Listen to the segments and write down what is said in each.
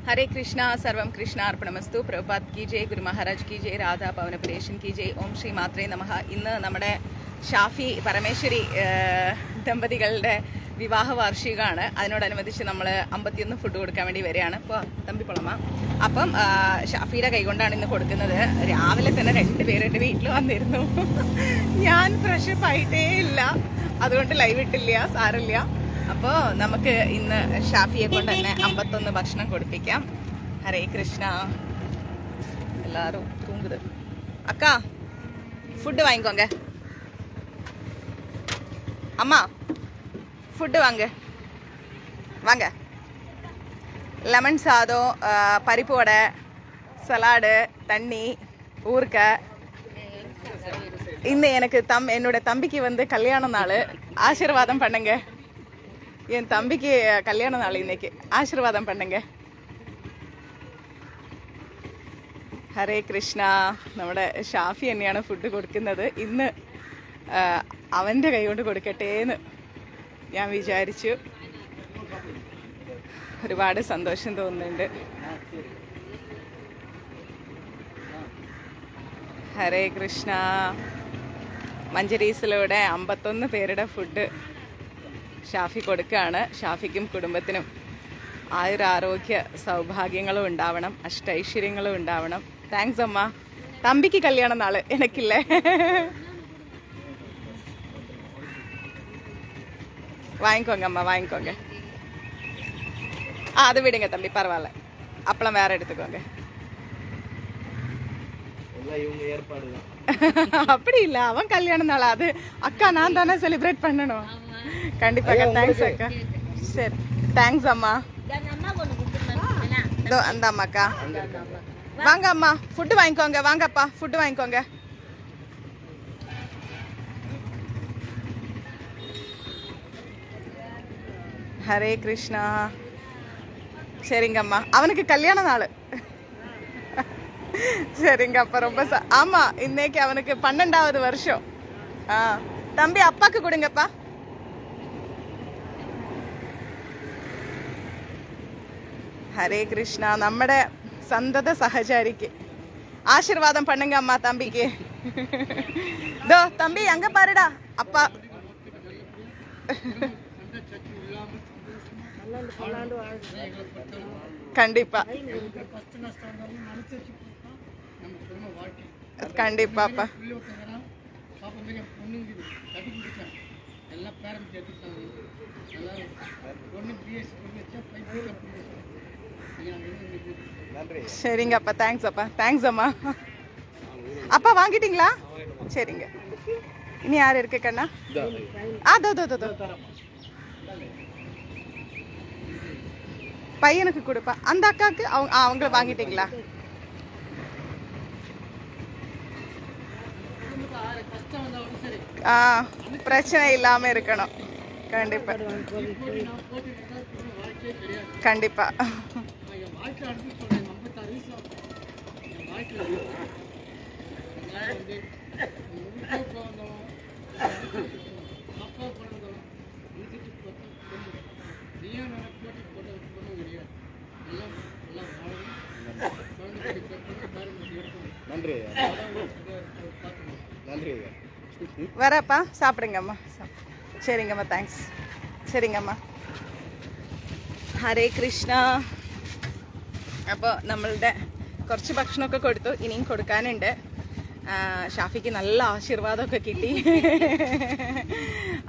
हरे कृष्णा सर्वम कृष्णार्पणमस्तु प्रभुपाद की जय गुरु महाराज की जय राधा पवनपुरेशन की जय ओम श्री മാത്രേ നമഃ ഇന്ന് നമ്മുടെ ഷാഫി പരമേശ്വരി ദമ്പതികളുടെ വിവാഹ വാർഷികമാണ്. അതിനോടനുബന്ധിച്ച് നമ്മൾ 51 ഫുഡ് കൊടുക്കാൻ വേണ്ടി വരികയാണ്. ഇപ്പോൾ തമ്പിപ്പൊളമ അപ്പം ഷാഫിയുടെ കൈകൊണ്ടാണ് ഇന്ന് കൊടുക്കുന്നത്. രാവിലെ തന്നെ 2 പേര് എൻ്റെ വീട്ടിൽ വന്നിരുന്നു. ഞാൻ ഫ്രഷപ്പ് ആയിട്ടേ ഇല്ല, അതുകൊണ്ട് ലൈവ് ഇട്ടില്ല, സാരമില്ല. അപ്പോൾ നമുക്ക് ഇന്ന് ഷാഫിയെ കൊണ്ട് തന്നെ 51 ഭക്ഷണം കൊടുപ്പിക്കാം. ഹരേ കൃഷ്ണ. എല്ലാവരും തൂங்குത്. അക്ക ഫുഡ് വാങ്ങിക്കോങ്ക. அம்மா ஃபுட்டு வாங்க வாங்க. லெமன் சாதம், பருப்பு வடை, சலாடு, தண்ணி, ஊறுக்காய். இன்னும் எனக்கு என்னோட தம்பிக்கு வந்து கல்யாண நாள், ஆசீர்வாதம் பண்ணுங்க. என் தம்பிக்கு கல்யாண நாள் இன்னைக்கு, ஆசீர்வாதம் பண்ணுங்க. ഹരേ കൃഷ്ണ. നമ്മുടെ ഷാഫി തന്നെയാണ് ഫുഡ് കൊടുക്കുന്നത്. ഇന്ന് അവൻ്റെ കൈ കൊണ്ട് കൊടുക്കട്ടെ എന്ന് ഞാൻ വിചാരിച്ചു. ഒരുപാട് സന്തോഷം തോന്നുന്നുണ്ട്. ഹരേ കൃഷ്ണ. മഞ്ചരീസിലൂടെ 51 പേരുടെ ഫുഡ് ഷാഫി കൊടുക്കുകയാണ്. ഷാഫിക്കും കുടുംബത്തിനും ആയുരാരോഗ്യ സൗഭാഗ്യങ്ങളും ഉണ്ടാവണം, അഷ്ടൈശ്വര്യങ്ങളും ഉണ്ടാവണം. താങ്ക്സ് അമ്മ. തമ്പിക്ക് കല്യാണം നാള്, എനിക്കില്ലേ. வாங்கிக்கோங்க அம்மா, வாங்கிக்கோங்க. அது விடுங்க தம்பி, பரவாயில்ல. அப்பளம் வேற எடுத்துக்கோங்க. அப்படி இல்ல, அவன் கல்யாண நாள், அது அக்கா நான் தானே செலிப்ரேட் பண்ணணும். கண்டிப்பாக. தேங்க்ஸ் அக்கா. சரி, தேங்க்ஸ் அம்மா. அந்த அம்மாக்கா வாங்க அம்மா, ஃபுட்டு வாங்கிக்கோங்க. வாங்கப்பா, ஃபுட்டு வாங்கிக்கோங்க. ஹரே கிருஷ்ணா. சரிங்கம்மா, அவனுக்கு கல்யாண நாள். சரிங்க அப்பா, ரொம்ப ஆமா, இன்னைக்கு அவனுக்கு 12வது வருஷம். தம்பி அப்பாக்கு கொடுங்கப்பா. ഹരേ കൃഷ്ണ. നമ്മുടെ സന്തത സഹചാരിക്ക് ആശീർവാദം പണ്ണുങ്ക അമ്മ തമ്പിക്ക്. ദോ തമ്പി അങ്ക പാരുടാ அப்பா. கண்டிப்பா கண்டிப்பாப்பா. சரிங்க அப்பா, தேங்க்ஸ் அப்பா. தேங்க்ஸ் அம்மா. அப்பா வாங்கிட்டீங்களா? சரிங்க. இனி யார் இருக்கு கண்ணா? பையனுக்கு கொடுப்பா. அந்த அக்காவுக்கு அவங்கள வாங்கிட்டீங்களா? பிரச்சனை இல்லாம இருக்கணும். கண்டிப்பா கண்டிப்பா. வரப்பா, சாப்பிடுங்கம்மா. சரிங்கம்மா, தேங்க்ஸ். சரிங்கம்மா. ഹരേ കൃഷ്ണ. അപ്പോൾ നമ്മളുടെ കുറച്ച് ഭക്ഷണമൊക്കെ കൊടുത്തു, ഇനിയും കൊടുക്കാനുണ്ട്. ഷാഫിക്ക് നല്ല ആശീർവാദമൊക്കെ കിട്ടി.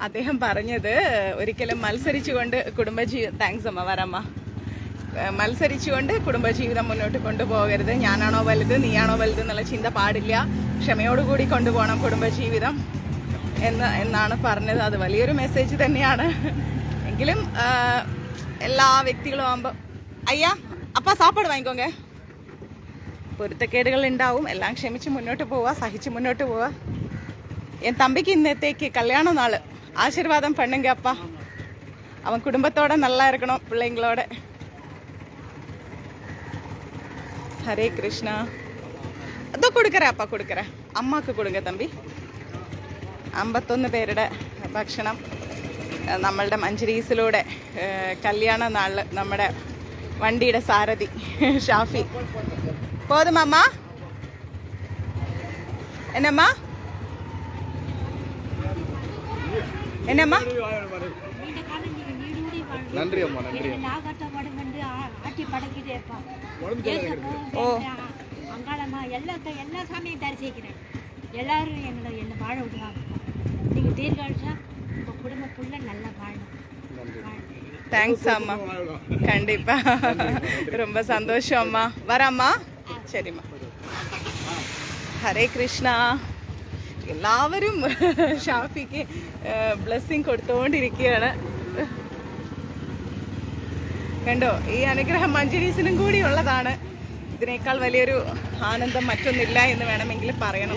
അദ്ദേഹം പറഞ്ഞത് ഒരിക്കലും മത്സരിച്ചുകൊണ്ട് താങ്ക്സ് അമ്മ, വരമ്മ. മത്സരിച്ചുകൊണ്ട് കുടുംബജീവിതം മുന്നോട്ട് കൊണ്ടുപോകരുത്. ഞാനാണോ വലുത്, നീയാണോ വലുത് എന്നുള്ള ചിന്ത പാടില്ല. ക്ഷമയോടുകൂടി കൊണ്ടുപോകണം കുടുംബജീവിതം എന്നാണ് പറഞ്ഞത്. അത് വലിയൊരു മെസ്സേജ് തന്നെയാണ്. എങ്കിലും എല്ലാ വ്യക്തികളും ആകുമ്പോൾ അയ്യാ അപ്പാ സാപ്പാട് വാങ്ങിക്കോങ്ക. പൊരുത്തക്കേടുകൾ ഉണ്ടാവും, എല്ലാം ക്ഷമിച്ച് മുന്നോട്ട് പോവുക, സഹിച്ച് മുന്നോട്ട് പോവുക. എൻ തമ്പിക്ക് ഇന്നത്തേക്ക് കല്യാണ നാൾ, ആശീർവാദം പണ്ണുങ്ക அப்பா. அவன் குடும்பத்தோட நல்லா இருக்கணும், பிள்ளைங்களோட. ഹരേ കൃഷ്ണ. അതോ കൊടുക്കറേ അപ്പ, കൊടുക്കറേ. അമ്മക്ക് കൊടുങ്ക തമ്പി. 51 പേരുടെ ഭക്ഷണം നമ്മളുടെ മഞ്ചരീസിലൂടെ കല്യാണ നാളിൽ നമ്മുടെ വണ്ടിയുടെ സാരഥി ഷാഫി. പോതുമമ്മ എന്നമ്മ എന്നമ്മ நன்றி அம்மா, நன்றி. ஓ அங்காளம்மா எல்லா சாமியும் தரிசிக்கிறேன். எல்லாரும் என்னை வாழ விடுவாங்க. நீங்கள் தீர்காட்சா உங்கள் குடும்ப புள்ள நல்லா வாழணும். தேங்க்ஸ் அம்மா. கண்டிப்பா ரொம்ப சந்தோஷம் அம்மா. வரம்மா. சரிம்மா. ഹരേ കൃഷ്ണ. എല്ലാവരും ഷാഫിക്ക് ബ്ലെസ്സിങ് കൊടുത്തുകൊണ്ടിരിക്കുകയാണ്. കണ്ടോ, ഈ അനുഗ്രഹം മഞ്ജരീസിനും കൂടി ഉള്ളതാണ്. ഇതിനേക്കാൾ വലിയൊരു ആനന്ദം മറ്റൊന്നില്ല എന്ന് വേണമെങ്കിൽ പറയണം.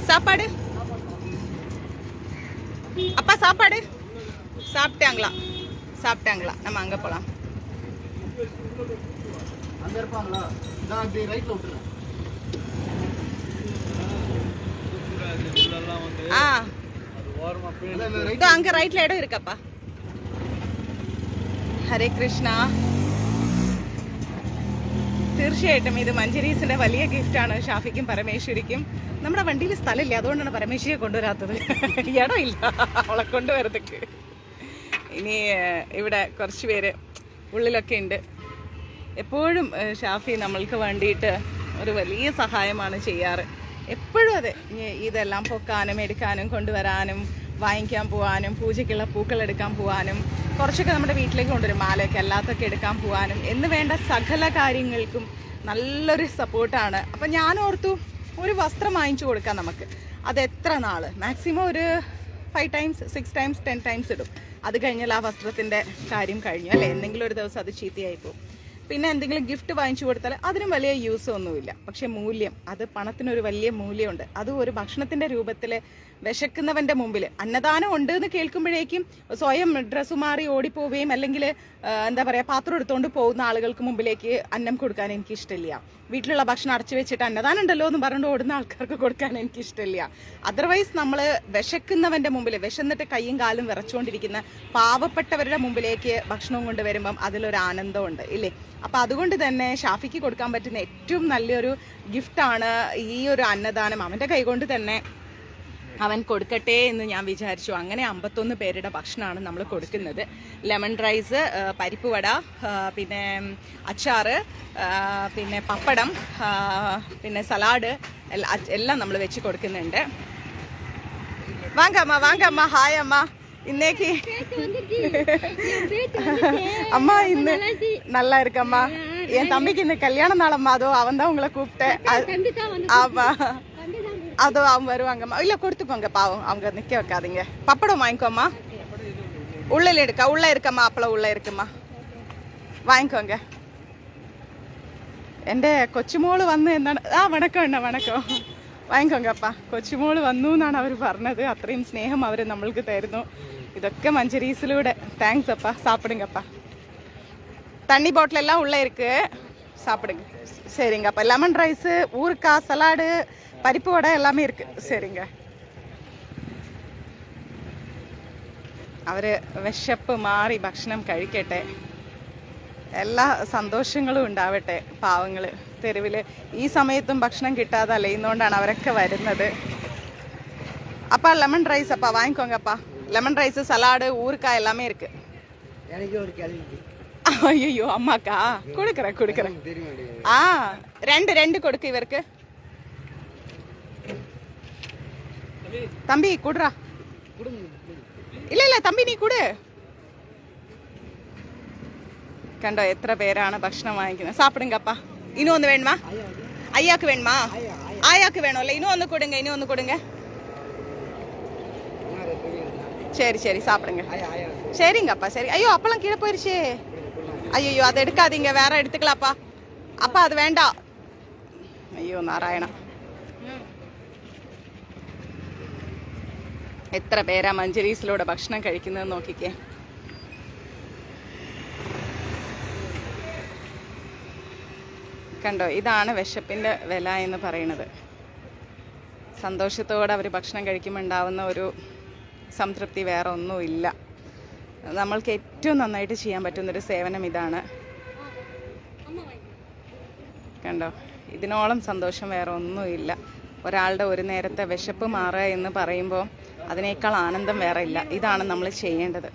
சாப்பாடு அப்பா, சாப்பாடு சாப்பிட்டாங்களா? சாப்பிட்டாங்களா? நம்ம அங்கே போகலாம். ஆ அங்க ரைட்ல இடம் இருக்கப்பா. ഹരേ കൃഷ്ണ. തീർച്ചയായിട്ടും ഇത് മഞ്ജരീസിന്റെ വലിയ ഗിഫ്റ്റാണ് ഷാഫിക്കും പരമേശ്വരിക്കും. നമ്മുടെ വണ്ടിയിൽ സ്ഥലമില്ല, അതുകൊണ്ടാണ് പരമേശ്വരിയെ കൊണ്ടുവരാത്തത്. ഇടമില്ല അവളെ കൊണ്ടുവരത്തേക്ക്. ഇനി ഇവിടെ കുറച്ച് പേര് ഉള്ളിലൊക്കെ ഉണ്ട്. എപ്പോഴും ഷാഫി നമ്മൾക്ക് വേണ്ടിയിട്ട് ഒരു വലിയ സഹായമാണ് ചെയ്യാറ്. എപ്പോഴും അതെ. ഇതെല്ലാം പൊക്കാനും എടുക്കാനും കൊണ്ടുവരാനും വാങ്ങിക്കാൻ പോകാനും പൂജയ്ക്കുള്ള പൂക്കൾ എടുക്കാൻ പോകാനും കുറച്ചൊക്കെ നമ്മുടെ വീട്ടിലേക്ക് കൊണ്ടുവരും, മാലയൊക്കെ അല്ലാത്തൊക്കെ എടുക്കാൻ പോകാനും എന്ന് വേണ്ട സകല കാര്യങ്ങൾക്കും നല്ലൊരു സപ്പോർട്ടാണ്. അപ്പം ഞാൻ ഓർത്തു ഒരു വസ്ത്രം വാങ്ങിച്ചു കൊടുക്കാം നമുക്ക്. അത് എത്ര നാൾ, മാക്സിമം ഒരു 5 times 6 times 10 times ഇടും. അത് കഴിഞ്ഞാൽ ആ വസ്ത്രത്തിൻ്റെ കാര്യം കഴിഞ്ഞു അല്ലേ. എന്തെങ്കിലും ഒരു ദിവസം അത് ചീത്തയായി പോകും. പിന്നെ എന്തെങ്കിലും ഗിഫ്റ്റ് വാങ്ങിച്ചു കൊടുത്താൽ അതിനും വലിയ യൂസ് ഒന്നുമില്ല. പക്ഷെ മൂല്യം, അത് പണത്തിനൊരു വലിയ മൂല്യമുണ്ട്. അതും ഒരു ഭക്ഷണത്തിൻ്റെ രൂപത്തിൽ വിശക്കുന്നവൻ്റെ മുമ്പിൽ അന്നദാനം ഉണ്ട് എന്ന് കേൾക്കുമ്പോഴേക്കും സ്വയം ഡ്രസ്സ് മാറി ഓടിപ്പോവുകയും അല്ലെങ്കിൽ എന്താ പറയുക പാത്രം എടുത്തുകൊണ്ട് പോകുന്ന ആളുകൾക്ക് മുമ്പിലേക്ക് അന്നം കൊടുക്കാൻ എനിക്കിഷ്ടമില്ല. വീട്ടിലുള്ള ഭക്ഷണം അടച്ചു വെച്ചിട്ട് അന്നദാനം ഉണ്ടല്ലോ എന്ന് പറഞ്ഞുകൊണ്ട് ഓടുന്ന ആൾക്കാർക്ക് കൊടുക്കാൻ എനിക്കിഷ്ടമില്ല. അതർവൈസ് നമ്മൾ വിശക്കുന്നവൻ്റെ മുമ്പിൽ, വിശന്നിട്ട് കയ്യും കാലും വിറച്ചുകൊണ്ടിരിക്കുന്ന പാവപ്പെട്ടവരുടെ മുമ്പിലേക്ക് ഭക്ഷണവും കൊണ്ട് വരുമ്പം അതിലൊരു ആനന്ദമുണ്ട് ഇല്ലേ. അപ്പം അതുകൊണ്ട് തന്നെ ഷാഫിക്ക് കൊടുക്കാൻ പറ്റുന്ന ഏറ്റവും നല്ലൊരു ഗിഫ്റ്റാണ് ഈ ഒരു അന്നദാനം. അവൻ്റെ കൈകൊണ്ട് തന്നെ അവൻ കൊടുക്കട്ടെ എന്ന് ഞാൻ വിചാരിച്ചു. അങ്ങനെ 51 പേരുടെ ഭക്ഷണമാണ് നമ്മൾ കൊടുക്കുന്നത്. ലെമൺ റൈസ്, പരിപ്പ് വട, പിന്നെ അച്ചാറ്, പിന്നെ പപ്പടം, പിന്നെ സലാഡ് എല്ലാം നമ്മൾ വെച്ച് കൊടുക്കുന്നുണ്ട്. വാങ്കമ്മ വാങ്കമ്മ. ഹായ് അമ്മ. ഇന്നേക്ക് அம்மா இன்னு நல்லா இருக்கம்மா. என் தம்பிக்கு இந்த கல்யாண நாளம்மா. அதோ அவன் தான் உங்களை கூப்பிட்டேன். ஆமா, அதோ அவங்க வருவாங்கம்மா. இல்லை கொடுத்துக்கோங்க, பாவம் அவங்க நிற்க வைக்காதீங்க. பப்படம் வாங்கிக்கோம்மா. உள்ள எடுக்க உள்ள இருக்கம்மா, அப்பளம் உள்ள இருக்குமா, വാങ്ങിക്കോങ്ക. എൻ്റെ കൊച്ചുമോള് വന്ന് എന്താണ്, വണക്കം അണ്ണ വണക്കം. വാങ്ങിക്കോങ്കപ്പ. കൊച്ചുമോള് വന്നു എന്നാണ് അവർ പറഞ്ഞത്. അത്രയും സ്നേഹം അവർ നമ്മൾക്ക് തരുന്നു. ഇതൊക്കെ മഞ്ജരീസിലൂടെ. താങ്ക്സ് അപ്പ. സാപ്പിടുங்கப்பா. தண்ணி பாட்டில் எல்லாம் உள்ளே இருக்கு, சாப்பிடுங்க. சரிங்கப்பா. லெமன் ரைஸு, ஊறுக்காய், சலாடு, പരിപ്പ് വട எல்லாமே இருக்கு. சரிங்க. അവർ വിശപ്പ് മാറി ഭക്ഷണം കഴിക്കട്ടെ, എല്ലാ സന്തോഷങ്ങളും ഉണ്ടാവട്ടെ. പാവങ്ങൾ തെരുവിൽ ഈ സമയത്തും ഭക്ഷണം കിട്ടാതെ അലയുന്നതുകൊണ്ടാണ് അവരൊക്കെ വരുന്നത്. அப்பா லெமன் ரைஸ் அப்பா வாங்கிக்கோங்கப்பா. லெமன் ரைஸு, சலாடு, ஊறுக்காய் எல்லாமே இருக்கு. ஐயோ அம்மாக்கா கொடுக்குறேன். ரெண்டு கொடுக்கு இவருக்கு. தம்பி குடுறா. இல்ல தம்பி நீ குடு. കണ്ടോ എത്ര പേരാണ് ഭക്ഷണം വാങ്ങിക്കുന്നത്. സാപ്പിടുங்கப்பா. ഇനി ഒന്ന് വേണമാ? അയ്യാക്ക് വേണമാ? ആയാക്ക് വേണോ അല്ലേ? ഇനി ഒന്ന് കൊടുങ്ക. சரி சாப்பிடுங்க. சரிங்கப்பா. சரி. ஐயோ அப்பெல்லாம் கீழே போயிருச்சே. ஐயோ அதை எடுக்காதீங்க, வேற எடுத்துக்கலாப்பா. அப்பா அது வேண்டாம். ஐயோ നാരായണ. എത്ര പേരാ മഞ്ജരീസിലൂടെ ഭക്ഷണം കഴിക്കുന്നത് നോക്കിക്കേ. കണ്ടോ, ഇതാണ് വിശപ്പിൻ്റെ വില എന്ന് പറയുന്നത്. സന്തോഷത്തോടെ അവർ ഭക്ഷണം കഴിക്കുമ്പോൾ ഉണ്ടാവുന്ന ഒരു സംതൃപ്തി വേറെ ഒന്നുമില്ല. നമ്മൾക്ക് ഏറ്റവും നന്നായിട്ട് ചെയ്യാൻ പറ്റുന്നൊരു സേവനം ഇതാണ്. കണ്ടോ, ഇതിനോളം സന്തോഷം വേറെ ഒന്നുമില്ല. ഒരാളുടെ ഒരു നേരത്തെ വിശപ്പ് മാറുക എന്ന് പറയുമ്പോൾ അതിനേക്കാൾ ആനന്ദം വേറെ ഇല്ല. ഇതാണ് നമ്മൾ ചെയ്യേണ്ടത്.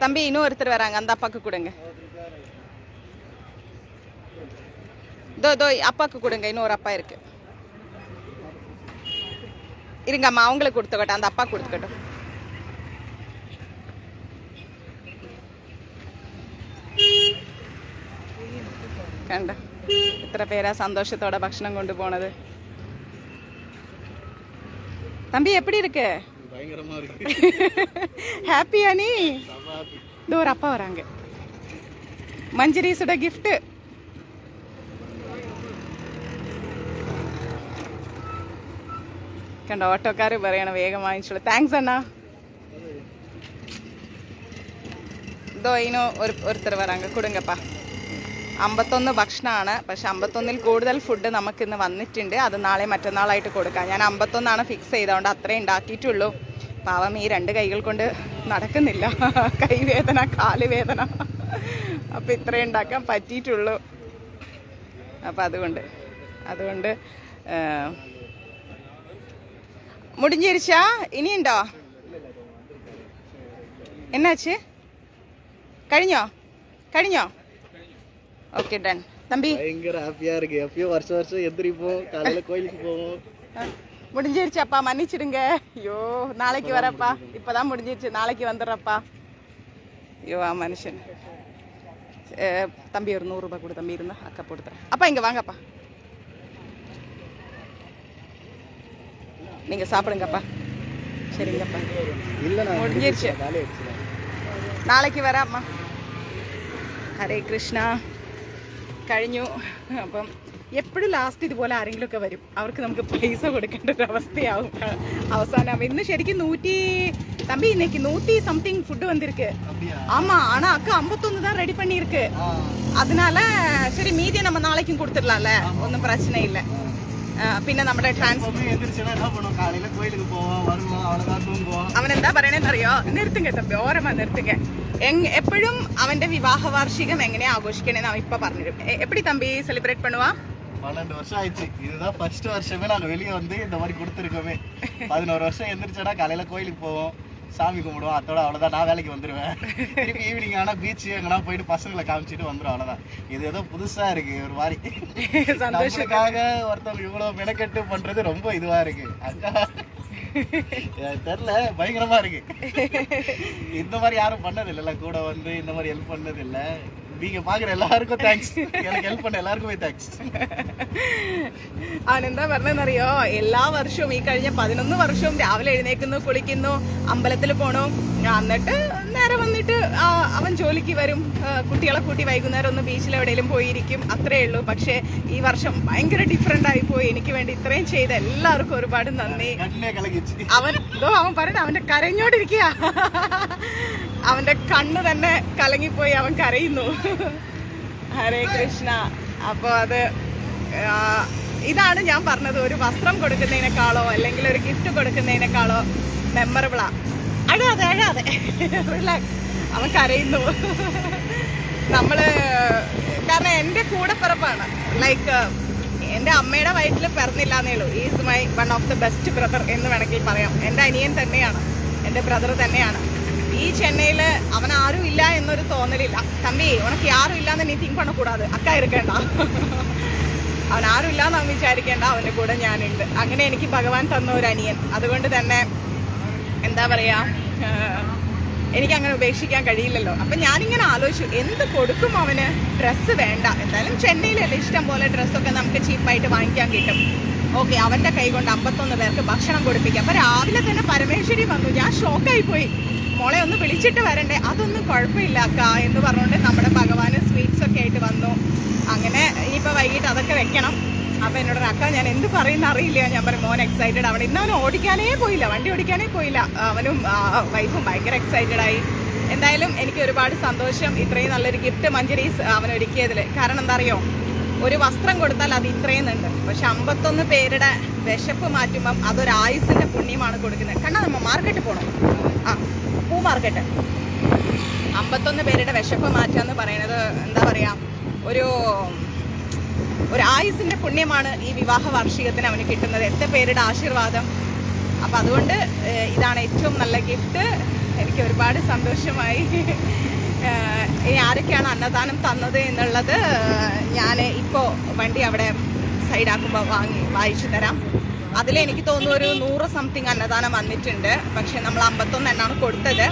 தம்பி இன்னும் ஒருத்தர் வராங்க, அந்த அப்பாவுக்கு கொடுங்க. தோ அப்பாவுக்கு கொடுங்க, இன்னொரு அப்பா இருக்கு. இருங்க அம்மா, அவங்களுக்கு கொடுத்துக்கட்டும், அந்த அப்பா கொடுத்துக்கட்டும். കണ്ട ഇത്ര പേരാ സന്തോഷത്തോടെ ഭക്ഷണം കൊണ്ടുപോണത്. தம்பி எப்படி இருக்கு? ஹாப்பியா நீ? இதோ ஒரு அப்பா வராங்க, மஞ்சரீஸோட கிஃப்ட். കണ്ടോ, ഓട്ടോക്കാർ പറയണം വേഗം വാങ്ങിച്ചോളൂ. താങ്ക്സ് അണ്ണാ. ഇതോ ഇനോ ഒരുത്തർ വരാങ്ക കൊടുങ്ങപ്പാ. 51 ഭക്ഷണമാണ്, പക്ഷെ 51-ൽ കൂടുതൽ ഫുഡ് നമുക്കിന്ന് വന്നിട്ടുണ്ട്. അത് നാളെ മറ്റന്നാളായിട്ട് കൊടുക്കാം. ഞാൻ 51 ഫിക്സ് ചെയ്തുകൊണ്ട് അത്രേ ഉണ്ടാക്കിയിട്ടുള്ളൂ. പാവം ഈ 2 കൈകൾ കൊണ്ട് നടക്കുന്നില്ല, കൈവേദന കാല് വേദന. അപ്പം ഇത്രേ ഉണ്ടാക്കാൻ പറ്റിയിട്ടുള്ളൂ. അപ്പം അതുകൊണ്ട് മുടിഞ്ഞിരിച്ചാ ഇനിയുണ്ടോ? എന്നാച്ച്? കഴിഞ്ഞോ? Okay done. தம்பி பயங்கர ஹாப்பியா இருக்கு. எப்பயோ வருஷம் எந்திரிப்போம், காலையில கோயிலுக்கு போவோம். முடிஞ்சிருச்சுப்பா, மன்னிச்சிடுங்க. ஐயோ, நாளைக்கு வரப்பா. இப்பதான் முடிஞ்சிருச்சு, நாளைக்கு வந்துடுறப்பா. ஐயோ மனுஷன். தம்பி ஒரு 100 ரூபாய் கொடு தம்பி, இருந்தா அக்கா போட்டுறேன். அப்பா இங்க வாங்கப்பா, நீங்க சாப்பிடுங்கப்பா. சரிங்கப்பா, முடிஞ்சிருச்சு, നാളേക്ക് വരാം അമ്മ. ഹരേ കൃഷ്ണ. കഴിഞ്ഞു. അപ്പം എപ്പോഴും ലാസ്റ്റ് ഇതുപോലെ ആരെങ്കിലുമൊക്കെ വരും, അവർക്ക് നമുക്ക് പൈസ കൊടുക്കേണ്ട ഒരു അവസ്ഥയാവും അവസാനം. ഇന്ന് ശരിക്കും 100 தம்பி இன்னைக்கு 100 சம்திங் ஃபுட் வந்திருக்கு. ஆமா, ஆனா அக்கா 51 தான் ரெடி பண்ணிருக்கு. அதனால சரி மீதியை நம்ம நாளைக்கும் கொடுத்துடலாம்ல, ஒன்றும் பிரச்சனை இல்லை. പിന്നെ നമ്മുടെ അവൻ എന്താ പറയണെന്നറിയോ? നിർത്തുക തമ്പി, ഓരമാ നിർത്തുക. എപ്പോഴും അവന്റെ വിവാഹ വാർഷികം എങ്ങനെയാ ആഘോഷിക്കണേന്ന് അവൻ ഇപ്പൊ പറഞ്ഞുതരും. എപ്പടി തമ്പി സെലിബ്രേറ്റ് பண்ணுவா? 12 வருஷம் ஆயிடுச்சு. இதுதான் ஃபர்ஸ்ட் வருஷமே நாங்க வெளியே வந்து இந்த மாதிரி கொடுத்துருக்கோமே. 11 வருஷம் எந்திரிச்சோன்னா காலையில கோயிலுக்கு போவோம், சாமி கும்பிடுவோம். அதோட அவ்வளோதான், நான் வேலைக்கு வந்துடுவேன். திருப்பி ஈவினிங் ஆனால் பீச் எங்கன்னா போயிட்டு பசங்களை காமிச்சிட்டு வந்துடும், அவ்வளோதான். இது ஏதோ புதுசா இருக்கு ஒரு மாதிரி. சந்தோஷத்துக்காக ஒருத்தவங்க இவ்வளோ மெனக்கெட்டு பண்றது ரொம்ப இதுவா இருக்கு. தெரியல, பயங்கரமா இருக்கு. இந்த மாதிரி யாரும் பண்ணது இல்லைல்ல, கூட வந்து இந்த மாதிரி ஹெல்ப் பண்ணது இல்லை. நீங்க பாக்குற എല്ലാവർക്കും താങ്ക്സ്, എനിക്ക് ഹെൽപ്പ് பண்ண എല്ലാവർക്കും താങ്ക്സ്. അവനെന്താ പറഞ്ഞെന്നറിയോ? എല്ലാ വർഷവും ഈ കഴിഞ്ഞ 11 വർഷവും രാവിലെ എഴുന്നേക്കുന്നു, കുളിക്കുന്നു, അമ്പലത്തിൽ പോണു, എന്നിട്ട് നേരെ വന്നിട്ട് അവൻ ജോലിക്ക് വരും, കുട്ടികളെ കൂട്ടി വൈകുന്നേരം ഒന്ന് ബീച്ചിൽ എവിടെയെങ്കിലും പോയിരിക്കും, അത്രേ ഉള്ളൂ. പക്ഷേ ഈ വർഷം ഭയങ്കര ഡിഫറെന്റ് ആയി പോയി. എനിക്ക് വേണ്ടി ഇത്രയും ചെയ്ത എല്ലാവർക്കും ഒരുപാട് നന്ദി. അവൻ പറഞ്ഞ അവന്റെ കരഞ്ഞോണ്ടിരിക്കുക, അവന്റെ കണ്ണ് തന്നെ കലങ്ങിപ്പോയി, അവൻ കരയുന്നു. ഹരേ കൃഷ്ണ. അപ്പോൾ ഇതാണ് ഞാൻ പറഞ്ഞത്, ഒരു വസ്ത്രം കൊടുക്കുന്നതിനേക്കാളോ അല്ലെങ്കിൽ ഒരു ഗിഫ്റ്റ് കൊടുക്കുന്നതിനേക്കാളോ മെമ്മറബിളാ. അഴാതെ റിലാക്സ്. അവൻ കരയുന്നു. കാരണം എൻ്റെ കൂടെപ്പിറപ്പാണ്, ലൈക്ക് എൻ്റെ അമ്മയുടെ വയറ്റിൽ പിറന്നില്ല എന്നേ ഉള്ളൂ. Is my one of the best brother എന്ന് വേണമെങ്കിൽ പറയാം. എൻ്റെ അനിയൻ തന്നെയാണ്, എൻ്റെ ബ്രദർ തന്നെയാണ്. ഈ ചെന്നൈയിൽ അവൻ ആരും ഇല്ല എന്നൊരു തോന്നലില്ല. തമ്പി ഉനക്ക് യാരും ഇല്ലാന്ന് നീ തിങ്ക് പണക്കൂടാതെ, അക്ക ഇരിക്കേണ്ട. അവൻ ആരും ഇല്ലാന്ന് അവൻ വിചാരിക്കേണ്ട, അവൻ്റെ കൂടെ ഞാനുണ്ട്. അങ്ങനെ എനിക്ക് ഭഗവാൻ തന്ന ഒരു അനിയൻ. അതുകൊണ്ട് തന്നെ എന്താ പറയാ, എനിക്കങ്ങനെ ഉപേക്ഷിക്കാൻ കഴിയില്ലല്ലോ. അപ്പം ഞാനിങ്ങനെ ആലോചിച്ചു, എന്ത് കൊടുക്കും അവന്? ഡ്രസ്സ് വേണ്ട, എന്തായാലും ചെന്നൈയിലല്ലേ ഇഷ്ടം പോലെ ഡ്രസ്സൊക്കെ നമുക്ക് ചീപ്പായിട്ട് വാങ്ങിക്കാൻ കിട്ടും. ഓക്കെ, അവൻ്റെ കൈ കൊണ്ട് 51 പേർക്ക് ഭക്ഷണം കൊടുപ്പിക്കാം. അപ്പം രാവിലെ തന്നെ പരമേശ്വരി വന്നു. ഞാൻ ഷോക്കായി പോയി. മോളെ ഒന്ന് വിളിച്ചിട്ട് വരണ്ടേ? അതൊന്നും കുഴപ്പമില്ല അക്ക എന്ന് പറഞ്ഞുകൊണ്ട് നമ്മുടെ ഭഗവാന് സ്വീറ്റ്സ് ഒക്കെ ആയിട്ട് വന്നു. അങ്ങനെ ഇനിയിപ്പോൾ വൈകിട്ട് അതൊക്കെ വെക്കണം. അപ്പം എന്നോട് അക്ക ഞാൻ എന്ത് പറയുന്ന അറിയില്ല. ഞാൻ പറയും മോൻ എക്സൈറ്റഡ് ആണ്. ഇന്ന് അവൻ ഓടിക്കാനേ പോയില്ല, വണ്ടി ഓടിക്കാനേ പോയില്ല. അവനും വൈഫും ഭയങ്കര എക്സൈറ്റഡ് ആയി. എന്തായാലും എനിക്ക് ഒരുപാട് സന്തോഷം ഇത്രയും നല്ലൊരു ഗിഫ്റ്റ് മഞ്ജരീസ് അവൻ ഒരുക്കിയതിൽ. കാരണം എന്താ അറിയോ, ഒരു വസ്ത്രം കൊടുത്താൽ അത് ഇത്രയുന്നുണ്ട്. പക്ഷെ 51 പേരുടെ വിശപ്പ് മാറ്റുമ്പം അതൊരു ആയുസിന്റെ പുണ്യമാണ് കൊടുക്കുന്നത്. കണ്ടാ നമ്മ മാർക്കറ്റ് പോകണം, പൂ മാർക്കറ്റ്. 51 പേരുടെ വിശപ്പ് മാറ്റുക എന്ന് പറയുന്നത് എന്താ പറയാ, ഒരു ആയുസിന്റെ പുണ്യമാണ് ഈ വിവാഹ വാർഷികത്തിന് അവന് കിട്ടുന്നത്. എത്ര പേരുടെ ആശീർവാദം. അപ്പം അതുകൊണ്ട് ഇതാണ് ഏറ്റവും നല്ല ഗിഫ്റ്റ്. എനിക്ക് ഒരുപാട് സന്തോഷമായി. ഇനി ആരൊക്കെയാണ് അന്നദാനം തന്നത് എന്നുള്ളത് ഞാൻ ഇപ്പോൾ വണ്ടി അവിടെ സൈഡാക്കുമ്പോൾ വായിച്ചു തരാം. അതിലെനിക്ക് തോന്നുന്നു ഒരു 100 സംതിങ് അന്നദാനം വന്നിട്ടുണ്ട്. പക്ഷെ നമ്മൾ 51 എണ്ണമാണ് കൊടുത്തത്.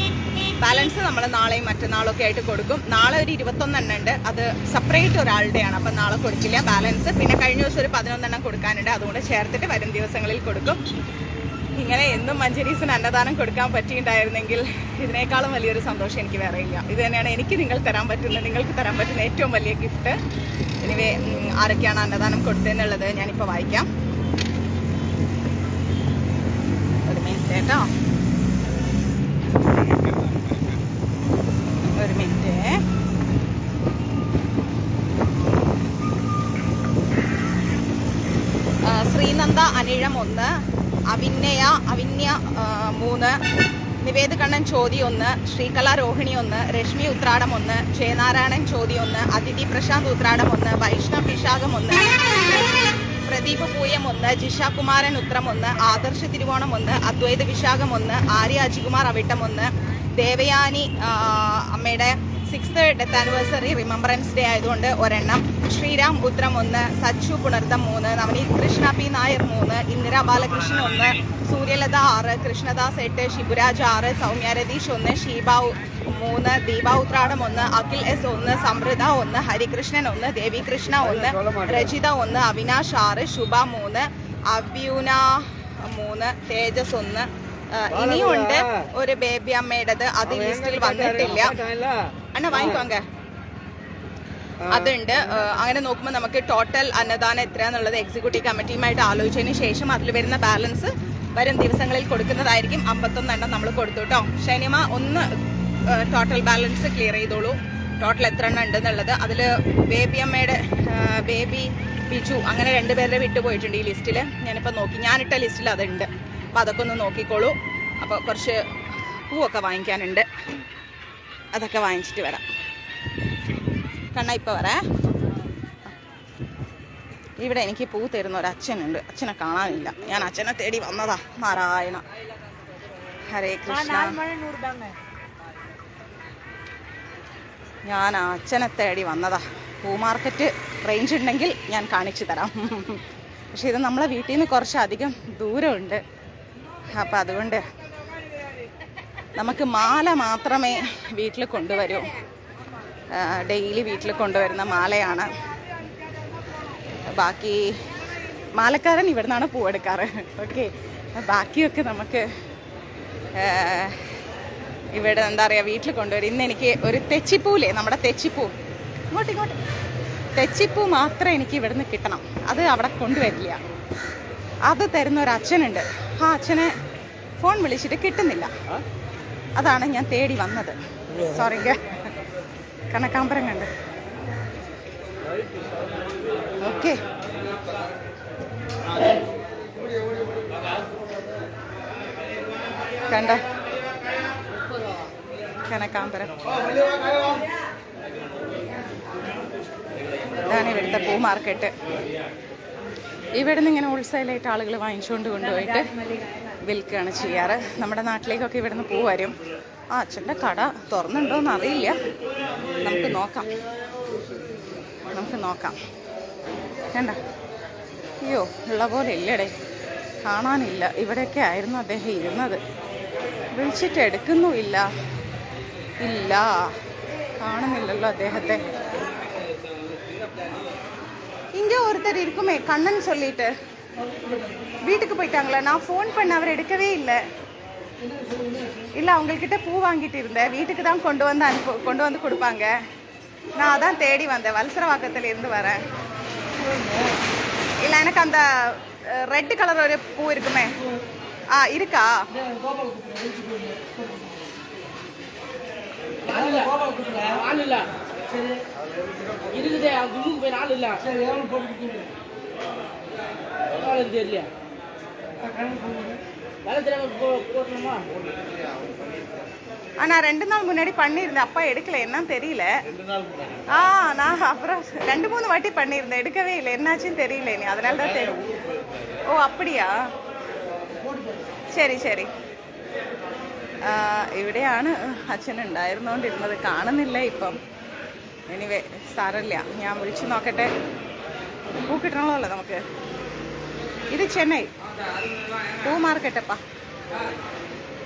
ബാലൻസ് നമ്മൾ നാളെയും മറ്റന്നാളൊക്കെ ആയിട്ട് കൊടുക്കും. നാളെ ഒരു 21 എണ്ണം ഉണ്ട്, അത് സെപ്പറേറ്റ് ഒരാളുടെയാണ്, അപ്പം നാളെ കൊടുക്കില്ല ബാലൻസ്. പിന്നെ കഴിഞ്ഞ ദിവസം ഒരു 11 എണ്ണം കൊടുക്കാനുണ്ട്, അതുകൊണ്ട് ചേർത്തിട്ട് വരും ദിവസങ്ങളിൽ കൊടുക്കും. ഇങ്ങനെ എന്നും മഞ്ചരീസിന് അന്നദാനം കൊടുക്കാൻ പറ്റിയിട്ടുണ്ടായിരുന്നെങ്കിൽ ഇതിനേക്കാളും വലിയൊരു സന്തോഷം എനിക്ക് വേറെ ഇല്ല. ഇത് തന്നെയാണ് എനിക്ക് നിങ്ങൾക്ക് തരാൻ പറ്റുന്ന ഏറ്റവും വലിയ ഗിഫ്റ്റ്. എനിവേ ആരൊക്കെയാണ് അന്നദാനം കൊടുത്തതെന്നുള്ളത് ഞാനിപ്പോൾ വായിക്കാം. ഒരു മിനിറ്റ് കേട്ടോ, ഒരു മിനിറ്റ്. ശ്രീനന്ദ അനിഴം 1, അവിന്യ 3, നിവേദ് കണ്ണൻ ചോതി 1, ശ്രീകല രോഹിണി 1, രശ്മി ഉത്രാടം 1, ജയനാരായണൻ ചോതി 1, അതിഥി പ്രശാന്ത് ഉത്രാടം 1, വൈഷ്ണവ് വിശാഖം 1, പ്രദീപ് പൂയം 1, ജിഷ കുമാരൻ ഉത്രം 1, ആദർശ് തിരുവോണം 1, അദ്വൈത വിശാഖം 1, ആര്യ അജികുമാർ അവിട്ടം 1, ദേവയാനി അമ്മയുടെ 6th death anniversary remembrance day ആയതുകൊണ്ട് ഒരെണ്ണം, ശ്രീരാം ഉത്രം 1, സച്ചു പുണർദം 3, നവനീത് കൃഷ്ണ പി നായർ 3, ഇന്ദിര ബാലകൃഷ്ണൻ 1, സൂര്യലത 6, കൃഷ്ണദാസ് 8, ശിബുരാജ് 6, സൗമ്യ രതീഷ് 1, ഷീബ 3, ദീപ ഉത്രാടം 1, അഖിൽ S 1, സമൃദ്ധ 1, ഹരികൃഷ്ണൻ 1, ദേവി കൃഷ്ണ 1, രജിത 1, അവിനാഷ് 6, ശുഭ 3, അവ്യൂന 3, തേജസ് 1. ഇനിയുണ്ട് ഒരു ബേബി അമ്മയുടേത്, അത് ലിസ്റ്റിൽ വന്നിട്ടില്ല. അണ്ണ വാങ്ങിക്കോങ്ക, അതുണ്ട്. അങ്ങനെ നോക്കുമ്പോൾ നമുക്ക് ടോട്ടൽ അന്നദാനം എത്രയാന്നുള്ളത് എക്സിക്യൂട്ടീവ് കമ്മിറ്റിയുമായിട്ട് ആലോചിച്ചതിന് ശേഷം അതിൽ വരുന്ന ബാലൻസ് വരും ദിവസങ്ങളിൽ കൊടുക്കുന്നതായിരിക്കും. 51 എണ്ണം നമ്മൾ കൊടുത്തു കേട്ടോ. ഷൈനിമ ഒന്ന് ടോട്ടൽ ബാലൻസ് ക്ലിയർ ചെയ്തോളൂ, ടോട്ടൽ എത്ര എണ്ണം ഉണ്ടെന്നുള്ളത്. അതിൽ ബേബി അമ്മയുടെ ബേബി ബിജു അങ്ങനെ 2 പേരുടെ വിട്ടുപോയിട്ടുണ്ട് ഈ ലിസ്റ്റിൽ. ഞാനിപ്പോൾ നോക്കി, ഞാനിട്ട ലിസ്റ്റിൽ അതുണ്ട്. അപ്പോൾ അതൊക്കെ ഒന്ന് നോക്കിക്കോളൂ. അപ്പോൾ കുറച്ച് പൂവൊക്കെ വാങ്ങിക്കാനുണ്ട്, അതൊക്കെ വാങ്ങിച്ചിട്ട് വരാം. കണ്ണ ഇപ്പോൾ വരാം. ഇവിടെ എനിക്ക് പൂ തരുന്ന ഒരു അച്ഛനുണ്ട്, അച്ഛനെ കാണാനില്ല. ഞാൻ അച്ഛനെ തേടി വന്നതാ. നാരായണ ഹരേ കൃഷ്ണ. ഞാൻ അച്ഛനെ തേടി വന്നതാ. പൂ മാർക്കറ്റ് റേഞ്ച് ഉണ്ടെങ്കിൽ ഞാൻ കാണിച്ചു തരാം. പക്ഷെ ഇത് നമ്മളെ വീട്ടിൽ നിന്ന് കുറച്ചധികം ദൂരമുണ്ട്. അപ്പം അതുകൊണ്ട് നമുക്ക് മാല മാത്രമേ വീട്ടിൽ കൊണ്ടുവരൂ. ഡെയിലി വീട്ടിൽ കൊണ്ടുവരുന്ന മാലയാണ്. ബാക്കി മാലക്കാരൻ ഇവിടെ നിന്നാണ് പൂവെടുക്കാറ്. ഓക്കെ, ബാക്കിയൊക്കെ നമുക്ക് ഇവിടെ എന്താ പറയുക വീട്ടിൽ കൊണ്ടുവരും. ഇന്ന് എനിക്ക് ഒരു തെച്ചിപ്പൂല്ലേ, നമ്മുടെ തെച്ചിപ്പൂ, ഇങ്ങോട്ട് തെച്ചിപ്പൂ മാത്രമേ എനിക്ക് ഇവിടുന്ന് കിട്ടണം. അത് അവിടെ കൊണ്ടുവരില്ല. അത് തരുന്ന ഒരു അച്ഛനുണ്ട്. ആ അച്ഛനെ ഫോൺ വിളിച്ചിട്ട് കിട്ടുന്നില്ല. അതാണ് ഞാൻ തേടി വന്നത്. സോറി, കണക്കാമ്പരം കണ്ട്. ഓക്കെ, കണ്ട കനകാമ്പരം. ഇതാണ് ഇവിടുത്തെ പൂ മാർക്കറ്റ്. ഇവിടെ നിന്ന് ഇങ്ങനെ ഹോൾസെയിലായിട്ട് ആളുകൾ വാങ്ങിച്ചുകൊണ്ട് കൊണ്ടുപോയിട്ട് വിൽക്കുകയാണ് ചെയ്യാറ്. നമ്മുടെ നാട്ടിലേക്കൊക്കെ ഇവിടുന്ന് പൂ വരും. ആ അച്ഛൻ്റെ കട തുറന്നുണ്ടോയെന്ന് അറിയില്ല, നമുക്ക് നോക്കാം. കണ്ട, അയ്യോ ഉള്ള പോലെ ഇല്ലടേ, കാണാനില്ല. ഇവിടെയൊക്കെ ആയിരുന്നു അദ്ദേഹം ഇരുന്നത്. വിളിച്ചിട്ട് എടുക്കുന്നുമില്ല. ഇല്ല, കാണുന്നില്ലല്ലോ അദ്ദേഹത്തെ. இங்கே ஒருத்தர் இருக்குமே கண்ணன் சொல்லிட்டு வீட்டுக்கு போயிட்டாங்களே. நான் ஃபோன் பண்ண அவர் எடுக்கவே இல்லை. இல்லை, அவங்கக்கிட்ட பூ வாங்கிட்டு இருந்தேன். வீட்டுக்கு தான் கொண்டு வந்து கொடுப்பாங்க. நான் அதான் தேடி வந்தேன். வலசரவாக்கத்துலேருந்து வரேன். இல்லை, எனக்கு அந்த ரெட் கலர் ஒரு பூ இருக்குமே. இருக்கா? இருக்குதே அந்த ஜிம்முக்கு போய் நாள் இல்லை சரி எவ்வளோ போட்டுருக்கீங்க தெரியல வேலை தெரியாம போடணுமா நான் 2 நாள் முன்னாடி பண்ணியிருந்தேன், அப்பா எடுக்கல, என்னன்னு தெரியல. நான் அப்புறம் 2-3 வாட்டி பண்ணியிருந்தேன், எடுக்கவே இல்லை, என்னாச்சுன்னு தெரியல. நீ அதனால தான் தெரியும். ഓ அப்படியா, ശരി ശരി. ഇവിടെയാണ് അച്ഛൻ ഉണ്ടായിരുന്നുകൊണ്ടിരുന്നത്, കാണുന്നില്ല ഇപ്പം. എനിവേ സാരമില്ല, ഞാൻ വിളിച്ചു നോക്കട്ടെ. പൂ കിട്ടണമല്ലോ നമുക്ക്. ഇത് ചെന്നൈ പൂ മാർക്കറ്റപ്പാ.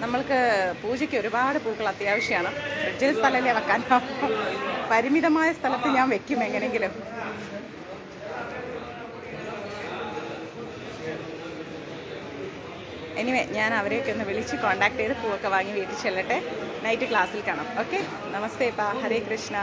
നമ്മൾക്ക് പൂജയ്ക്ക് ഒരുപാട് പൂക്കൾ അത്യാവശ്യമാണ്. ഫ്രിഡ്ജിൽ സ്ഥലമല്ലേ വെക്കാൻ, പരിമിതമായ സ്ഥലത്ത് ഞാൻ വെക്കും എങ്ങനെയെങ്കിലും. എനിവേ ഞാൻ അവരെയൊക്കെ ഒന്ന് വിളിച്ച് കോണ്ടാക്ട് ചെയ്ത് പൂവൊക്കെ വാങ്ങി വീട്ടിൽ ചെല്ലട്ടെ. നൈറ്റ് ക്ലാസ്സിൽ കാണാം. ഓക്കെ, നമസ്തേ പാ, ഹരേ കൃഷ്ണ.